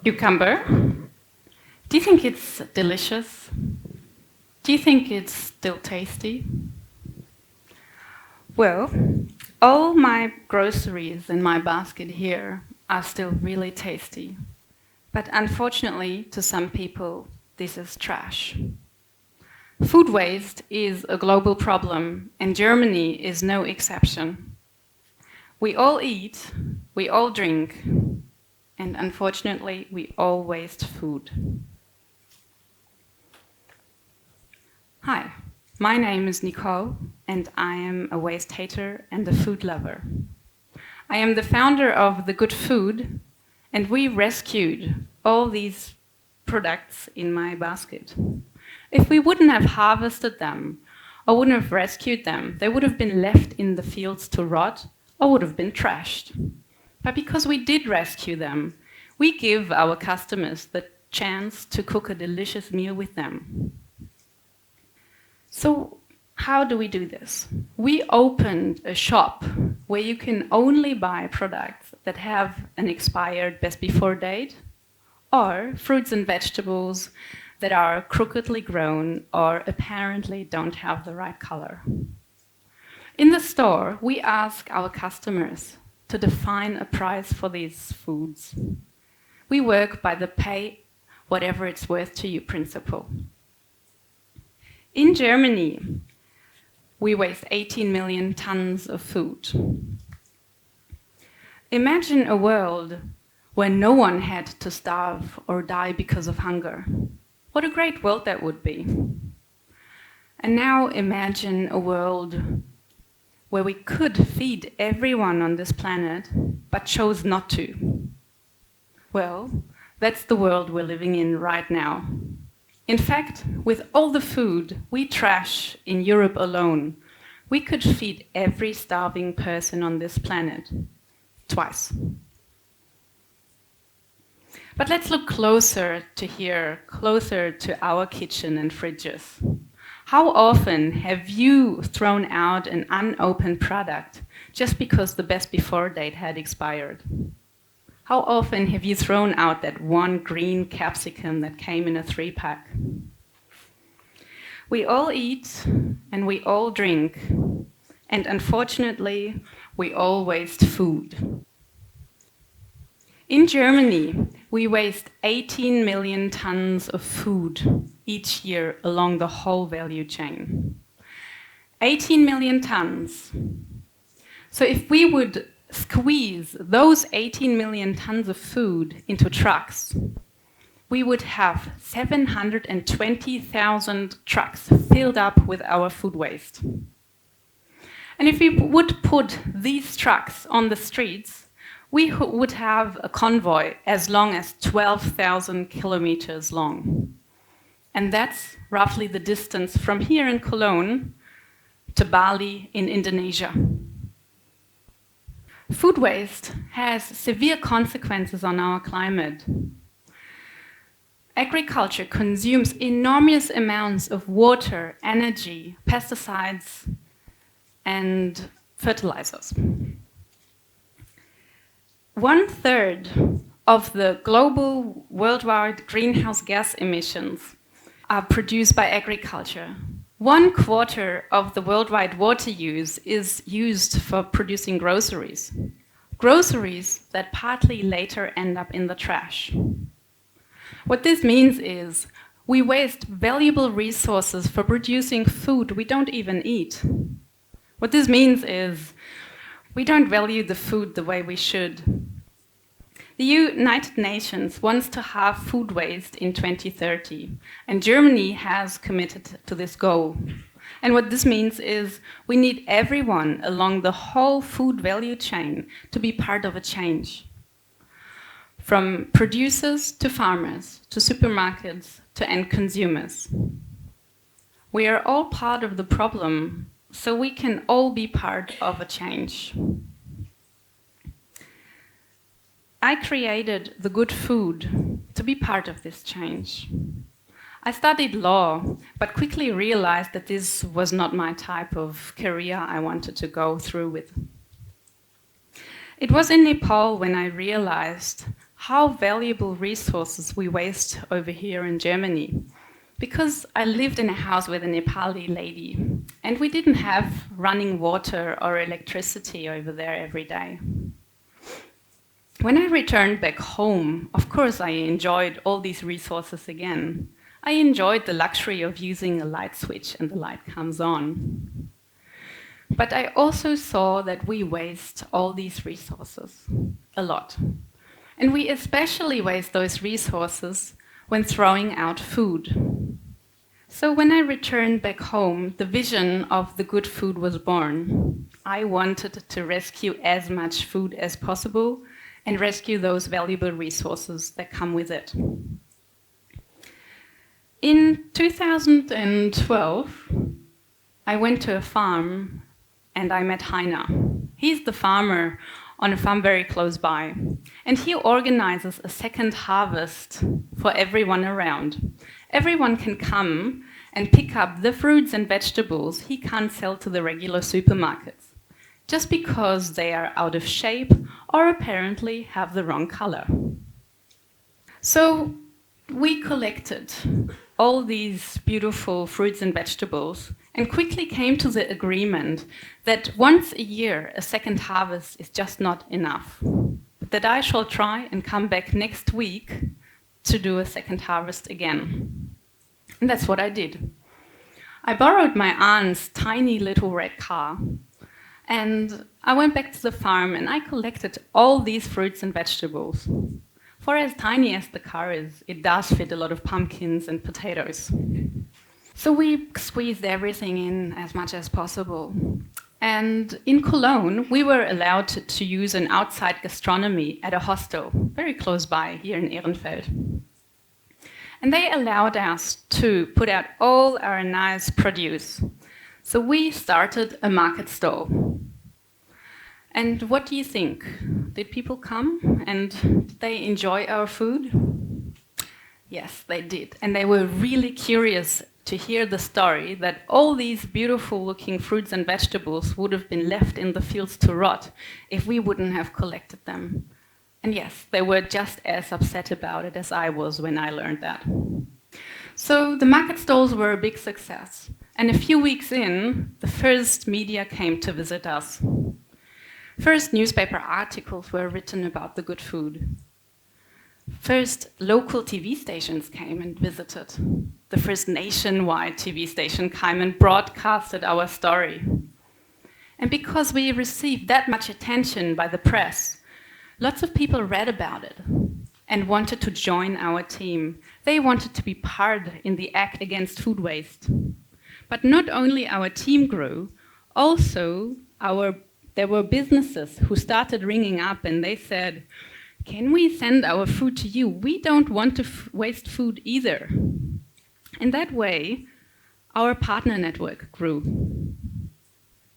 Cucumber. Do you think it's delicious? Do you think it's still tasty? Well, all my groceries in my basket here are still really tasty. But unfortunately, to some people, this is trash. Food waste is a global problem, and Germany is no exception. We all eat, we all drink, and unfortunately, we all waste food. Hi, my name is Nicole, and I am a waste hater and a food lover. I am the founder of The Good Food, and we rescued all these products in my basket. If we wouldn't have harvested them or wouldn't have rescued them, they would have been left in the fields to rot or would have been trashed. But because we did rescue them, we give our customers the chance to cook a delicious meal with them. So how do we do this? We opened a shop where you can only buy products that have an expired best before date or fruits and vegetables that are crookedly grown or apparently don't have the right color. In the store, we ask our customers to define a price for these foods. We work by the pay whatever it's worth to you principle. In Germany, we waste 18 million tons of food. Imagine a world where no one had to starve or die because of hunger. What a great world that would be. And now imagine a world where we could feed everyone on this planet, but chose not to. Well, that's the world we're living in right now. In fact, with all the food we trash in Europe alone, we could feed every starving person on this planet twice. But let's look closer to here, closer to our kitchen and fridges. How often have you thrown out an unopened product just because the best before date had expired? How often have you thrown out that one green capsicum that came in a 3-pack? We all eat and we all drink, and unfortunately, we all waste food. In Germany, we waste 18 million tons of food each year along the whole value chain. 18 million tons. So if we would squeeze those 18 million tons of food into trucks, we would have 720,000 trucks filled up with our food waste. And if we would put these trucks on the streets, we would have a convoy as long as 12,000 kilometers long. And that's roughly the distance from here in Cologne to Bali in Indonesia. Food waste has severe consequences on our climate. Agriculture consumes enormous amounts of water, energy, pesticides, and fertilizers. 1/3 of the global worldwide greenhouse gas emissions are produced by agriculture. 1/4 of the worldwide water use is used for producing groceries. Groceries that partly later end up in the trash. What this means is we waste valuable resources for producing food we don't even eat. What this means is we don't value the food the way we should. The United Nations wants to halve food waste in 2030, and Germany has committed to this goal. And what this means is we need everyone along the whole food value chain to be part of a change. From producers to farmers, to supermarkets, to end consumers. We are all part of the problem, so we can all be part of a change. I created The Good Food to be part of this change. I studied law, but quickly realized that this was not my type of career I wanted to go through with. It was in Nepal when I realized how valuable resources we waste over here in Germany. Because I lived in a house with a Nepali lady, and we didn't have running water or electricity over there every day. When I returned back home, of course I enjoyed all these resources again. I enjoyed the luxury of using a light switch and the light comes on. But I also saw that we waste all these resources a lot. And we especially waste those resources when throwing out food. So when I returned back home, the vision of the good food was born. I wanted to rescue as much food as possible and rescue those valuable resources that come with it. In 2012, I went to a farm and I met Heiner. He's the farmer on a farm very close by. And he organizes a second harvest for everyone around. Everyone can come and pick up the fruits and vegetables he can't sell to the regular supermarkets, just because they are out of shape or apparently have the wrong color. So we collected all these beautiful fruits and vegetables and quickly came to the agreement that once a year a second harvest is just not enough. That I shall try and come back next week to do a second harvest again. And that's what I did. I borrowed my aunt's tiny little red car and I went back to the farm and I collected all these fruits and vegetables. For as tiny as the car is, it does fit a lot of pumpkins and potatoes. So we squeezed everything in as much as possible. And in Cologne, we were allowed to use an outside gastronomy at a hostel, very close by here in Ehrenfeld. And they allowed us to put out all our nice produce. So we started a market stall. And what do you think? Did people come and did they enjoy our food? Yes, they did. And they were really curious to hear the story that all these beautiful looking fruits and vegetables would have been left in the fields to rot if we wouldn't have collected them. And yes, they were just as upset about it as I was when I learned that. So the market stalls were a big success. And a few weeks in, the first media came to visit us. First newspaper articles were written about the good food. First local TV stations came and visited. The first nationwide TV station came and broadcasted our story. And because we received that much attention by the press, lots of people read about it and wanted to join our team. They wanted to be part in the act against food waste. But not only our team grew, also there were businesses who started ringing up and they said, "Can we send our food to you? We don't want to waste food either." And that way, our partner network grew.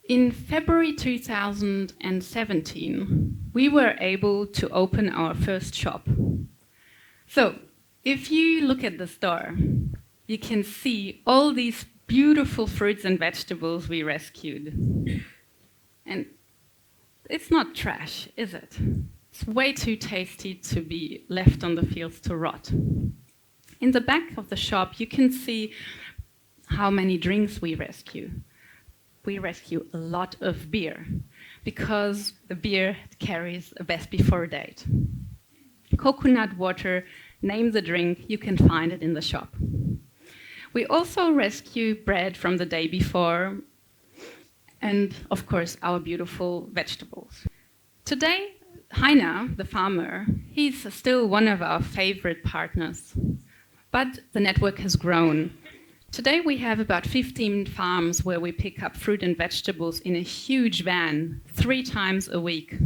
In February 2017, we were able to open our first shop. So, if you look at the store, you can see all these beautiful fruits and vegetables we rescued. And it's not trash, is it? It's way too tasty to be left on the fields to rot. In the back of the shop, you can see how many drinks we rescue. We rescue a lot of beer because the beer carries a best before date. Coconut water, name the drink, you can find it in the shop. We also rescue bread from the day before and, of course, our beautiful vegetables. Today, Heiner, the farmer, he's still one of our favorite partners, but the network has grown. Today we have about 15 farms where we pick up fruit and vegetables in a huge van 3 times a week.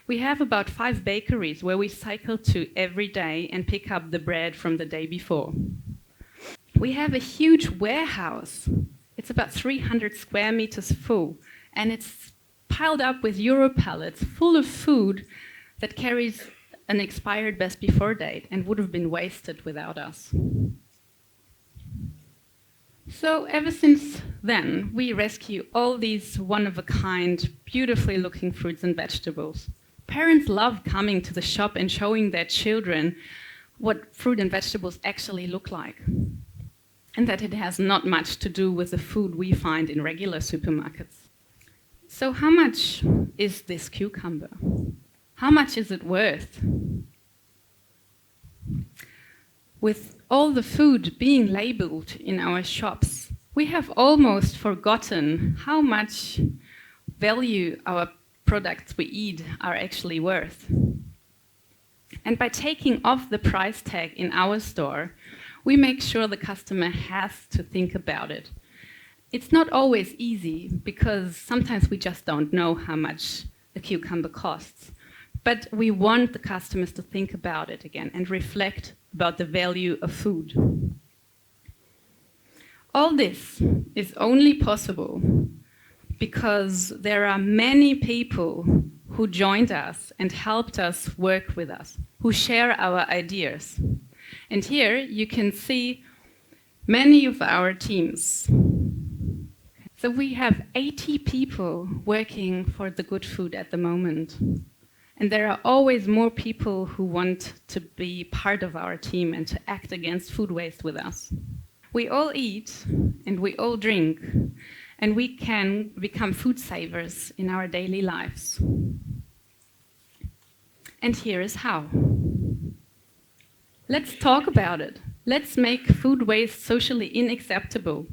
We have about 5 bakeries where we cycle to every day and pick up the bread from the day before. We have a huge warehouse. It's about 300 square meters full, and it's piled up with Euro pallets full of food that carries an expired best before date and would have been wasted without us. So ever since then, we rescue all these one-of-a-kind, beautifully looking fruits and vegetables. Parents love coming to the shop and showing their children what fruit and vegetables actually look like, and that it has not much to do with the food we find in regular supermarkets. So how much is this cucumber? How much is it worth? With all the food being labeled in our shops, we have almost forgotten how much value our products we eat are actually worth. And by taking off the price tag in our store, we make sure the customer has to think about it. It's not always easy because sometimes we just don't know how much a cucumber costs. But we want the customers to think about it again and reflect about the value of food. All this is only possible because there are many people who joined us and helped us work with us, who share our ideas. And here you can see many of our teams. So we have 80 people working for the good food at the moment. And there are always more people who want to be part of our team and to act against food waste with us. We all eat and we all drink, and we can become food savers in our daily lives. And here is how. Let's talk about it. Let's make food waste socially unacceptable.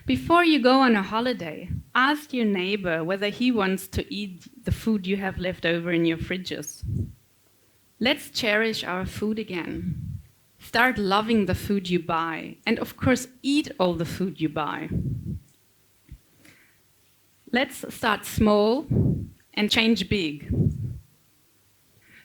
Before you go on a holiday, ask your neighbor whether he wants to eat the food you have left over in your fridges. Let's cherish our food again. Start loving the food you buy, and of course, eat all the food you buy. Let's start small and change big.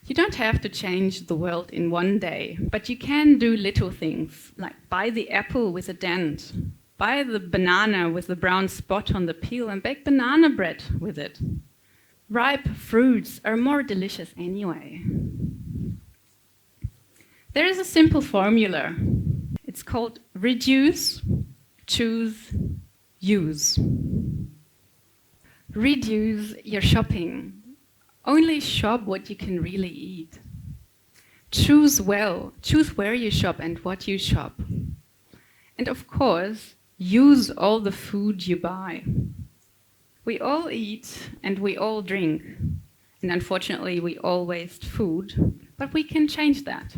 You don't have to change the world in one day, but you can do little things, like buy the apple with a dent, buy the banana with the brown spot on the peel and bake banana bread with it. Ripe fruits are more delicious anyway. There is a simple formula. It's called reduce, choose, use. Reduce your shopping. Only shop what you can really eat. Choose well. Choose where you shop and what you shop. And of course, use all the food you buy. We all eat and we all drink. And unfortunately, we all waste food, but we can change that.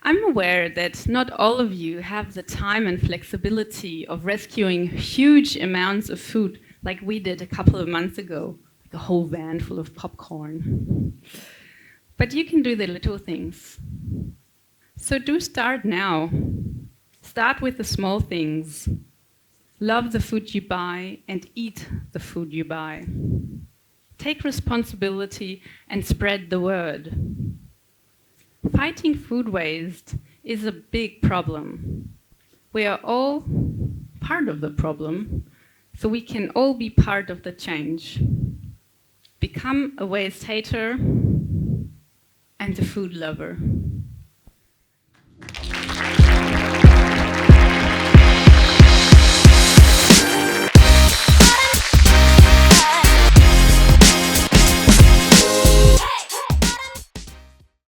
I'm aware that not all of you have the time and flexibility of rescuing huge amounts of food like we did a couple of months ago, like a whole van full of popcorn. But you can do the little things. So do start now. Start with the small things. Love the food you buy and eat the food you buy. Take responsibility and spread the word. Fighting food waste is a big problem. We are all part of the problem, so we can all be part of the change. Become a waste hater and a food lover.